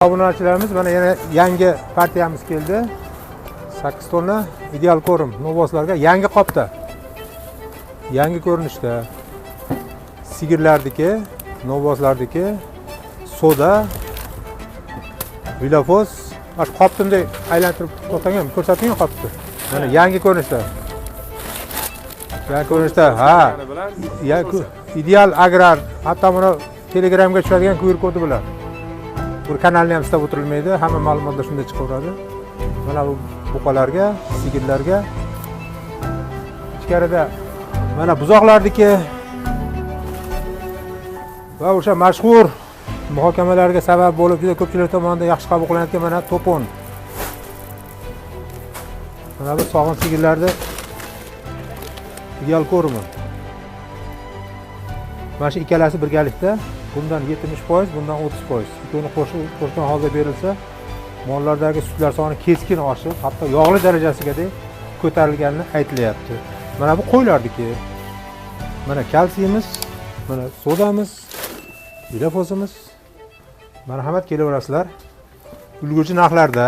Obunachilarimiz mana yana yangi partiyamiz keldi. 8 tonna ideal ko'rim novvoslarga yangi qopda. Yangi ko'rinishda. Sigirlardagi, novvoslardagi soda, vilafos, mana qopni aylantirib to'xtagan, ko'rsating qopni. Mana yangi ko'rinishda. Yangi ko'rinishda, ha. Ideal agrar, hatto buni Telegramga tushadigan QR kodi bilan. Bu kanalni ham istab o'tirilmaydi, hamma ma'lumotlar shunda chiqaveradi. Mana bu buqalarga, sigirlarga ichkarida mana buzoqlardagi va o'sha mashhur muhokamalarga sabab bo'lib, juda ko'pchilik tomonidan yaxshi qabul qilinayotgan mana to'pon. Mana bu sog'in sigirlarda ideal ko'rimi. Mana shu ikkalasi birgalikda bundan 70%, bundan 30%. Ikkovini qo'shgan holda berilsa, mollardagi sutlar soni keskin oshib, hatto yog'li darajasiga ko'tarilgani aytilyapti. Mana bu qo'ylardiki, mana kalsiyimiz, mana sodamiz, vilafosimiz. Marhamat, kelaverasizlar. Ulgurji narxlarda